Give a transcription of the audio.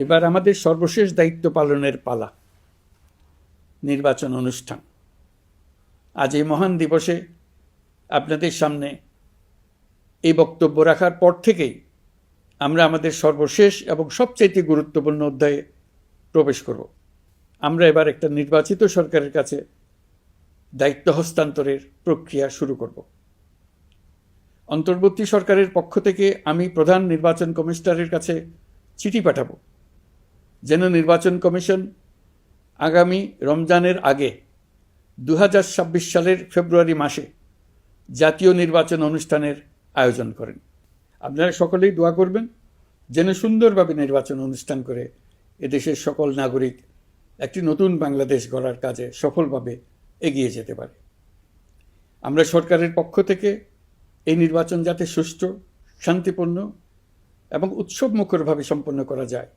এবার আমাদের সর্বশেষ দায়িত্ব পালনের পালা, নির্বাচন অনুষ্ঠান। আজ এই মহান দিবসে আপনাদের সামনে এই বক্তব্য রাখার পর থেকেই আমরা আমাদের সর্বশেষ এবং সবচেয়ে গুরুত্বপূর্ণ অধ্যায়ে প্রবেশ করব। আমরা এবার একটা নির্বাচিত সরকারের কাছে দায়িত্ব হস্তান্তরের প্রক্রিয়া শুরু করব। অন্তর্বর্তী সরকারের পক্ষ থেকে আমি প্রধান নির্বাচন কমিশনারের কাছে চিঠি পাঠাবো, যেন নির্বাচন কমিশন আগামী রমজানের আগে 2026 সালের ফেব্রুয়ারি মাসে জাতীয় নির্বাচন অনুষ্ঠানের আয়োজন করেন। আপনারা সকলেই দোয়া করবেন যেন সুন্দরভাবে নির্বাচন অনুষ্ঠান করে এদেশের সকল নাগরিক একটি নতুন বাংলাদেশ গড়ার কাজে সফলভাবে এগিয়ে যেতে পারে। আমরা সরকারের পক্ষ থেকে এই নির্বাচন যাতে সুষ্ঠু, শান্তিপূর্ণ এবং উৎসবমুখরভাবে সম্পন্ন করা যায়